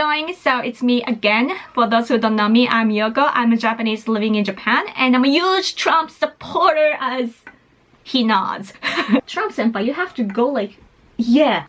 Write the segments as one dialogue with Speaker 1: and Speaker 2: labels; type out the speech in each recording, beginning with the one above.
Speaker 1: going? So it's me again. For those who don't know me, I'm Yoko. I'm a Japanese living in Japan, and I'm a huge Trump supporter, as he nods. Trump senpai, you have to go like, yeah.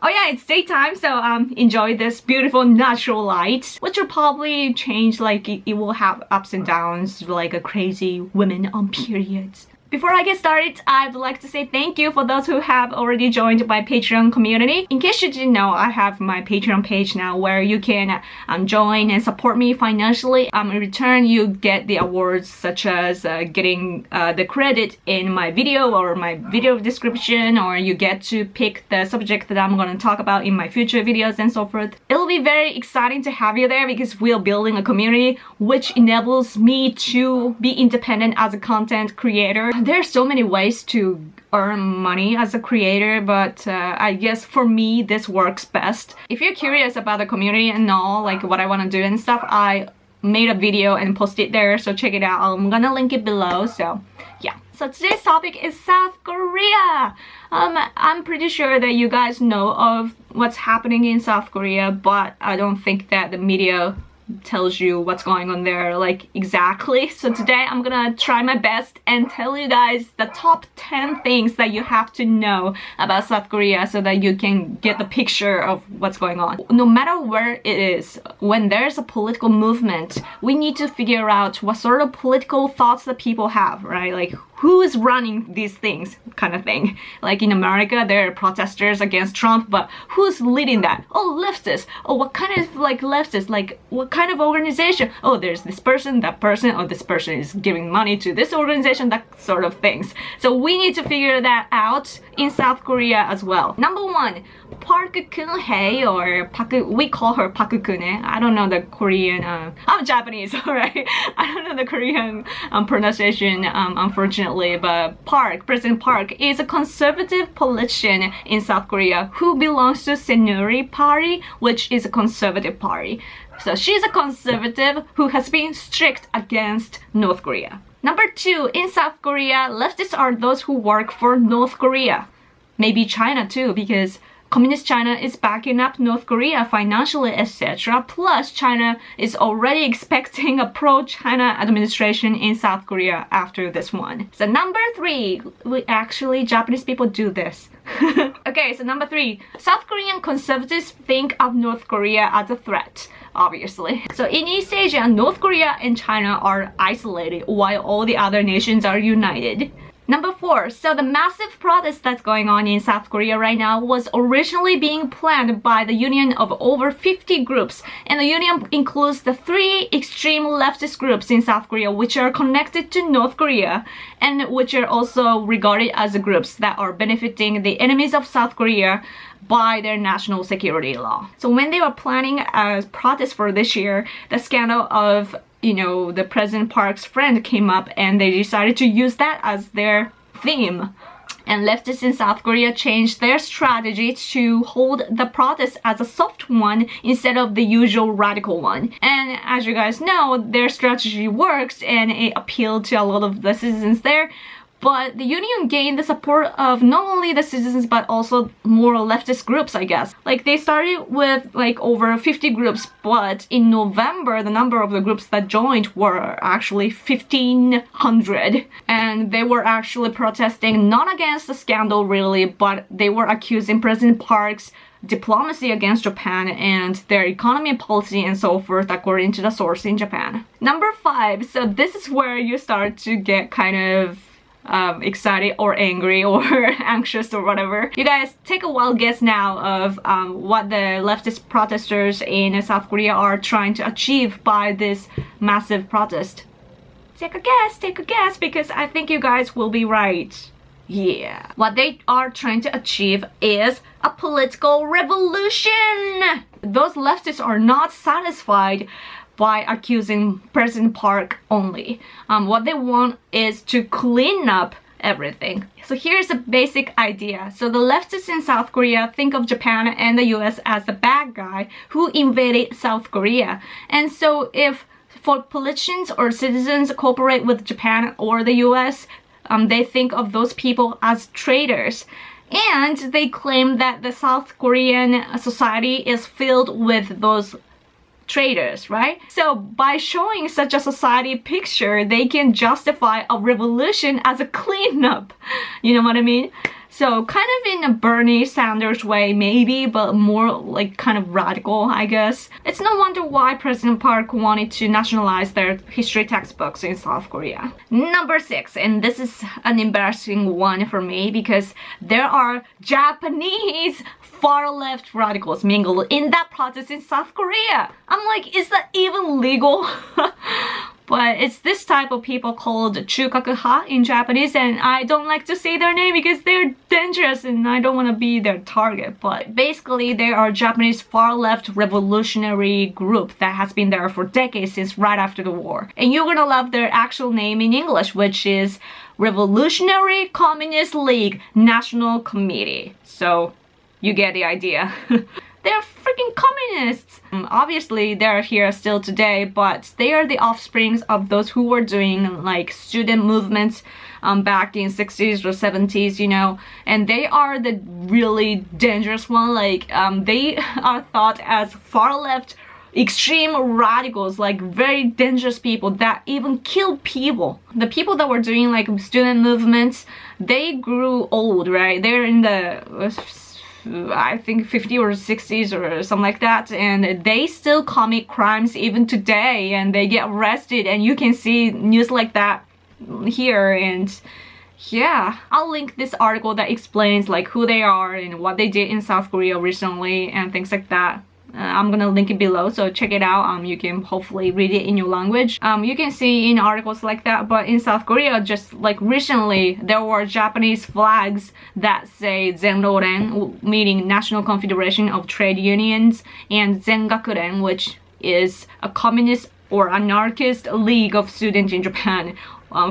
Speaker 1: Oh yeah, it's daytime, so enjoy this beautiful natural light, which will probably change, like it will have ups and downs, like a crazy women on periods. Before I get started, I'd like to say thank you for those who have already joined my Patreon community. In case you didn't know, I have my Patreon page now where you can join and support me financially. In return, you get the awards such as getting the credit in my video or my video description, or you get to pick the subject that I'm going to talk about in my future videos and so forth. It'll be very exciting to have you there because we're building a community which enables me to be independent as a content creator. There's so many ways to earn money as a creator, but I guess for me this works best. If you're curious about the community and all, like what I want to do and stuff, I made a video and posted it there, so check it out. I'm gonna link it below. So yeah, so today's topic is South Korea. I'm pretty sure that you guys know of what's happening in South Korea, but I don't think that the media tells you what's going on there like exactly. So today I'm gonna try my best and tell you guys the top 10 things that you have to know about South Korea so that you can get the picture of what's going on. No matter where it is, when there's a political movement, we need to figure out what sort of political thoughts that people have, right? Like who is running these things, kind of thing. Like in America, there are protesters against Trump, but who's leading that? Oh, leftists. Oh, what kind of like leftists? Like what kind of organization? Oh, there's this person, that person, or this person is giving money to this organization, that sort of things. So we need to figure that out in South Korea as well. Number one, Park Geun-hye, or Park, we call her Park Geun-hye. I don't know the Korean, I'm Japanese, alright? I don't know the Korean pronunciation, unfortunately, but President Park is a conservative politician in South Korea who belongs to Saenuri Party, which is a conservative party. So she's a conservative who has been strict against North Korea. Number two, in South Korea, leftists are those who work for North Korea. Maybe China too, because Communist China is backing up North Korea financially, etc. Plus, China is already expecting a pro-China administration in South Korea after this one. So number three, Japanese people do this. Okay, so number three, South Korean conservatives think of North Korea as a threat, obviously. So in East Asia, North Korea and China are isolated while all the other nations are united. Number four, so the massive protest that's going on in South Korea right now was originally being planned by the union of over 50 groups, and the union includes the three extreme leftist groups in South Korea which are connected to North Korea and which are also regarded as the groups that are benefiting the enemies of South Korea by their national security law. So when they were planning a protest for this year, the scandal of the President Park's friend came up and they decided to use that as their theme. And leftists in South Korea changed their strategy to hold the protest as a soft one instead of the usual radical one. And as you guys know, their strategy works and it appealed to a lot of the citizens there. But the union gained the support of not only the citizens but also more leftist groups, I guess. Like they started with like over 50 groups, but in November the number of the groups that joined were actually 1,500. And they were actually protesting not against the scandal really, but they were accusing President Park's diplomacy against Japan and their economy policy and so forth, according to the source in Japan. Number five, so this is where you start to get kind of excited or angry or anxious or whatever. You guys take a wild guess now of what the leftist protesters in South Korea are trying to achieve by this massive protest. Take a guess, because I think you guys will be right. Yeah. What they are trying to achieve is a political revolution! Those leftists are not satisfied by accusing President Park only. What they want is to clean up everything. So here's a basic idea. So the leftists in South Korea think of Japan and the US as the bad guy who invaded South Korea. And so if for politicians or citizens cooperate with Japan or the US, they think of those people as traitors. And they claim that the South Korean society is filled with those traitors, right? So by showing such a society picture, they can justify a revolution as a cleanup. You know what I mean? So kind of in a Bernie Sanders way, maybe, but more like kind of radical, I guess. It's no wonder why President Park wanted to nationalize their history textbooks in South Korea. Number 6, and this is an embarrassing one for me because there are Japanese far-left radicals mingled in that protest in South Korea. I'm like, is that even legal? But it's this type of people called Chukakuha in Japanese, and I don't like to say their name because they're dangerous and I don't want to be their target. But basically, they are Japanese far-left revolutionary group that has been there for decades, since right after the war. And you're gonna love their actual name in English, which is Revolutionary Communist League National Committee. So you get the idea. They're freaking communists! Obviously, they're here still today, but they are the offsprings of those who were doing like student movements back in 60s or 70s, you know, and they are the really dangerous one. Like, they are thought as far-left extreme radicals, like very dangerous people that even kill people. The people that were doing like student movements, they grew old, right? They're in the I think 50s or 60s or something like that, and they still commit crimes even today, and they get arrested, and you can see news like that here. And yeah, I'll link this article that explains like who they are and what they did in South Korea recently and things like that. I'm gonna link it below, so check it out. You can hopefully read it in your language. You can see in articles like that. But in South Korea, just like recently, there were Japanese flags that say Zenroren, meaning National Confederation of Trade Unions, and Zengakuren, which is a communist or anarchist league of students in Japan,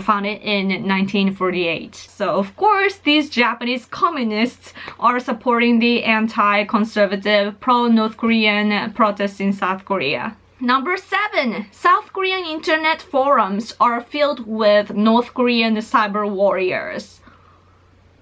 Speaker 1: founded in 1948. So of course, these Japanese communists are supporting the anti-conservative, pro-North Korean protests in South Korea. Number 7, South Korean internet forums are filled with North Korean cyber warriors.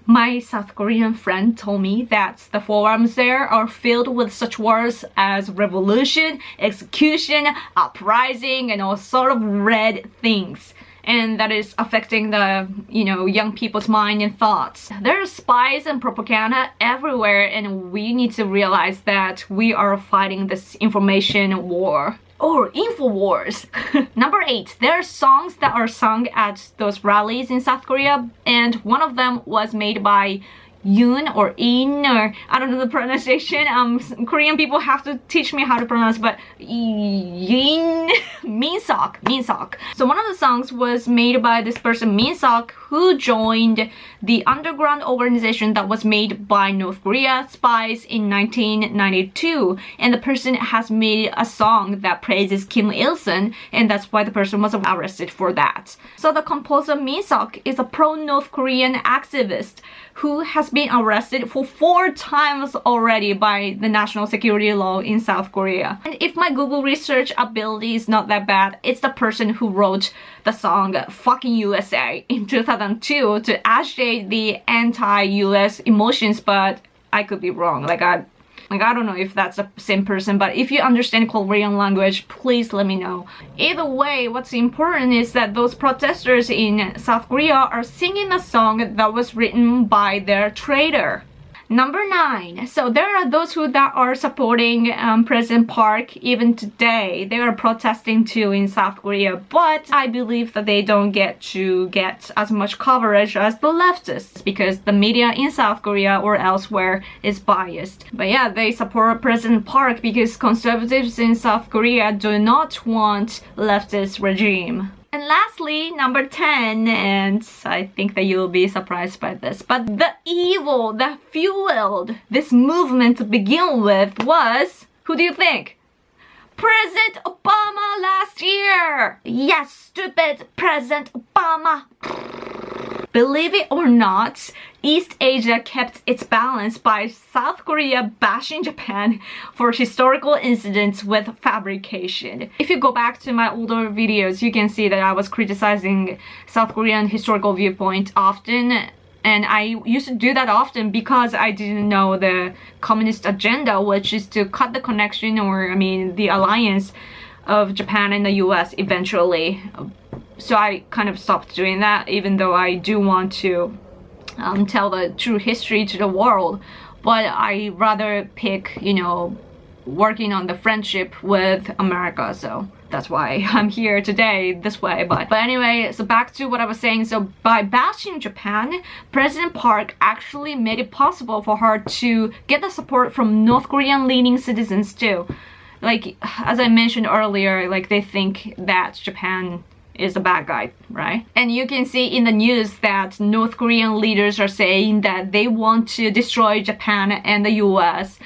Speaker 1: My South Korean friend told me that the forums there are filled with such words as revolution, execution, uprising, and all sort of red things. And that is affecting the, you know, young people's mind and thoughts. There are spies and propaganda everywhere, and we need to realize that we are fighting this information war. Or info wars. Number 8, there are songs that are sung at those rallies in South Korea, and one of them was made by Yoon or In, or I don't know the pronunciation. Korean people have to teach me how to pronounce, but Yin, min-seok. So one of the songs was made by this person min-seok, who joined the underground organization that was made by North Korea spies in 1992, and the person has made a song that praises Kim Il-sung, and that's why the person was arrested for that. So the composer min-seok is a pro-North Korean activist who has been arrested for 4 times already by the national security law in South Korea. And if my Google research ability is not that bad, it's the person who wrote the song Fucking USA in 2002 to agitate the anti-US emotions, but I could be wrong. Like I don't know if that's the same person, but if you understand Korean language, please let me know. Either way, what's important is that those protesters in South Korea are singing a song that was written by their traitor. Number 9. So there are those that are supporting President Park even today. They are protesting too in South Korea, but I believe that they don't get to get as much coverage as the leftists because the media in South Korea or elsewhere is biased. But yeah, they support President Park because conservatives in South Korea do not want leftist regime. And lastly, number 10, and I think that you'll be surprised by this, but the evil that fueled this movement to begin with was, who do you think? President Obama last year! Yes, stupid President Obama! Believe it or not, East Asia kept its balance by South Korea bashing Japan for historical incidents with fabrication. If you go back to my older videos, you can see that I was criticizing South Korean historical viewpoint often, And I used to do that often because I didn't know the communist agenda, which is to cut the connection, or I mean the alliance of Japan and the US eventually. So I kind of stopped doing that, even though I do want to tell the true history to the world. But I rather pick, you know, working on the friendship with America. So that's why I'm here today this way. But anyway, so back to what I was saying. So by bashing Japan, President Park actually made it possible for her to get the support from North Korean leading citizens too. Like, as I mentioned earlier, like they think that Japan is a bad guy, right? And you can see in the news that North Korean leaders are saying that they want to destroy Japan and the US.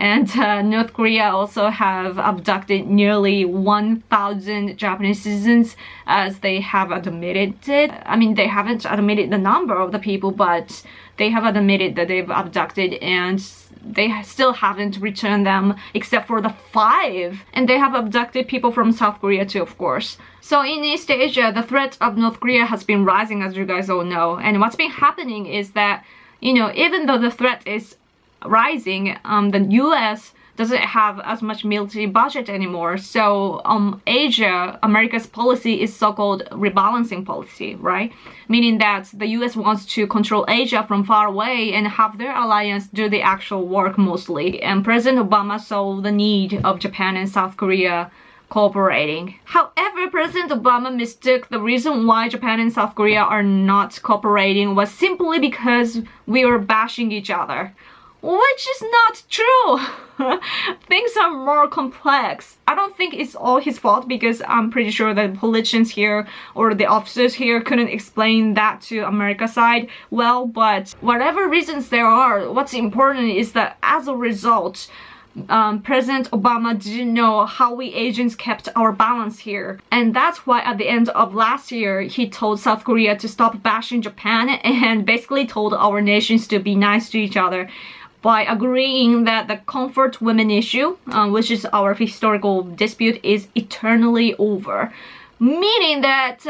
Speaker 1: And North Korea also have abducted nearly 1,000 Japanese citizens, as they have admitted it. I mean, they haven't admitted the number of the people, but they have admitted that they've abducted, and they still haven't returned them except for the 5. And they have abducted people from South Korea too, of course. So in East Asia, the threat of North Korea has been rising, as you guys all know. And what's been happening is that, you know, even though the threat is rising, the US doesn't have as much military budget anymore. So Asia, America's policy is so-called rebalancing policy, right? Meaning that the US wants to control Asia from far away and have their alliance do the actual work mostly. And President Obama saw the need of Japan and South Korea cooperating. However, President Obama mistook the reason why Japan and South Korea are not cooperating was simply because we were bashing each other. Which is not true. Things are more complex. I don't think it's all his fault, because I'm pretty sure the politicians here or the officers here couldn't explain that to America's side well. But whatever reasons there are, what's important is that as a result, President Obama didn't know how we Asians kept our balance here. And that's why at the end of last year, he told South Korea to stop bashing Japan and basically told our nations to be nice to each other, by agreeing that the comfort women issue, which is our historical dispute, is eternally over. Meaning that,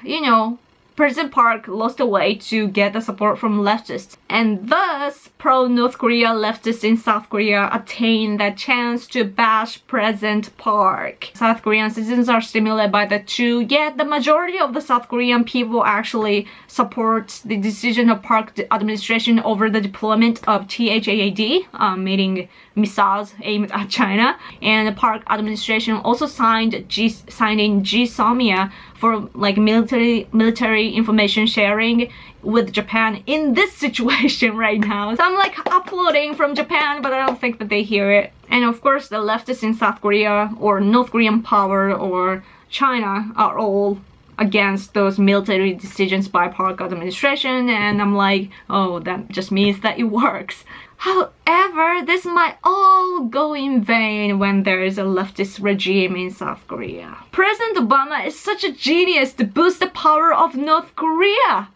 Speaker 1: you know, President Park lost a way to get the support from leftists. And thus, pro-North Korea leftists in South Korea attained the chance to bash President Park. South Korean citizens are stimulated by the two, yet the majority of the South Korean people actually support the decision of Park administration over the deployment of THAAD, meaning missiles aimed at China. And the Park administration also signed in GSOMIA for like military information sharing with Japan in this situation right now. So I'm like uploading from Japan, but I don't think that they hear it. And of course the leftists in South Korea or North Korean power or China are all against those military decisions by Park administration, and I'm like, oh, that just means that it works. However, this might all go in vain when there is a leftist regime in South Korea. President Obama is such a genius to boost the power of North Korea.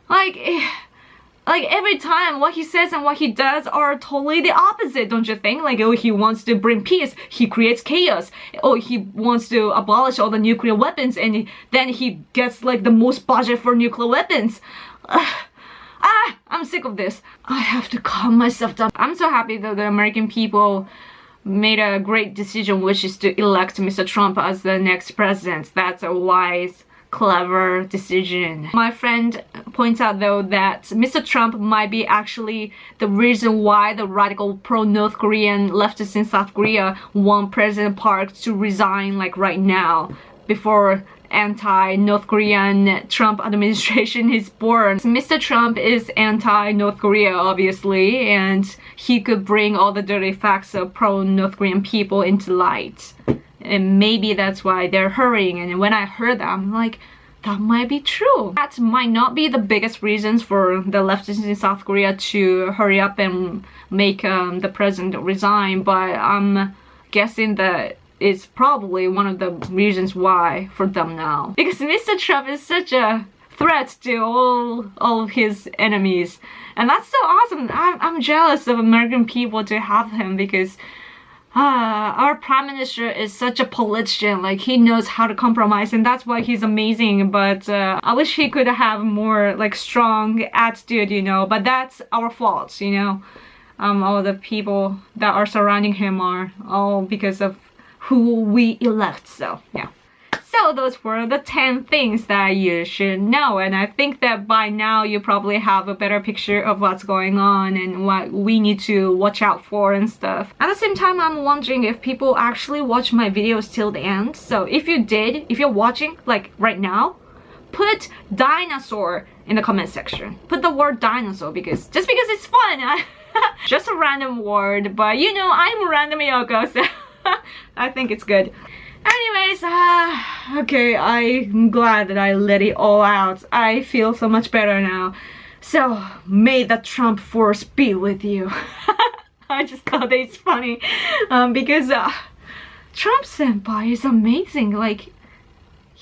Speaker 1: Like every time what he says and what he does are totally the opposite, don't you think? Like, oh, he wants to bring peace, he creates chaos. Oh, he wants to abolish all the nuclear weapons, and then he gets like the most budget for nuclear weapons. I'm sick of this. I have to calm myself down. I'm so happy that the American people made a great decision, which is to elect Mr. Trump as the next president. That's a wise, clever decision. My friend points out though that Mr. Trump might be actually the reason why the radical pro-North Korean leftists in South Korea want President Park to resign like right now, before anti-North Korean Trump administration is born. Mr. Trump is anti-North Korea, obviously, and he could bring all the dirty facts of pro-North Korean people into light. And maybe that's why they're hurrying. And when I heard that, I'm like, that might be true. That might not be the biggest reasons for the leftists in South Korea to hurry up and make the president resign, but I'm guessing that it's probably one of the reasons why for them now. Because Mr. Trump is such a threat to all of his enemies. And that's so awesome. I'm jealous of American people to have him, because our prime minister is such a politician. Like, he knows how to compromise, and that's why he's amazing. But I wish he could have more like strong attitude, you know. But that's our fault, you know. All the people that are surrounding him are all because of who we elect. So yeah. So those were the 10 things that you should know, and I think that by now you probably have a better picture of what's going on and what we need to watch out for and stuff. At the same time, I'm wondering if people actually watch my videos till the end. So if you did, if you're watching like right now, put dinosaur in the comment section. Put the word dinosaur because it's fun. Just a random word, but you know I'm random Yoko, so I think it's good. Anyways, okay, I'm glad that I let it all out. I feel so much better now. So, may the Trump force be with you. I just thought it's funny because Trump senpai is amazing. Like,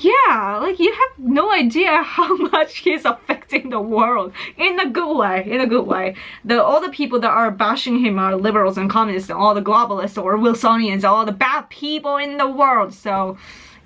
Speaker 1: yeah, like you have no idea how much he's affecting the world in a good way, in a good way. All the people that are bashing him are liberals and communists and all the globalists or Wilsonians, all the bad people in the world. So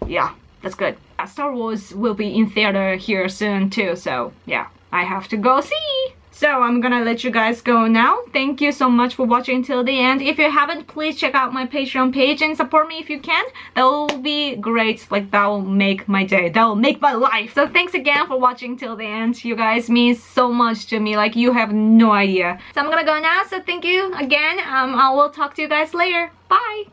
Speaker 1: yeah, that's good. Star Wars will be in theater here soon too, so yeah, I have to go see. So I'm gonna let you guys go now. Thank you so much for watching till the end. If you haven't, please check out my Patreon page and support me if you can. That will be great. Like, that will make my day. That will make my life. So thanks again for watching till the end. You guys mean so much to me. Like, you have no idea. So I'm gonna go now. So thank you again. I will talk to you guys later. Bye.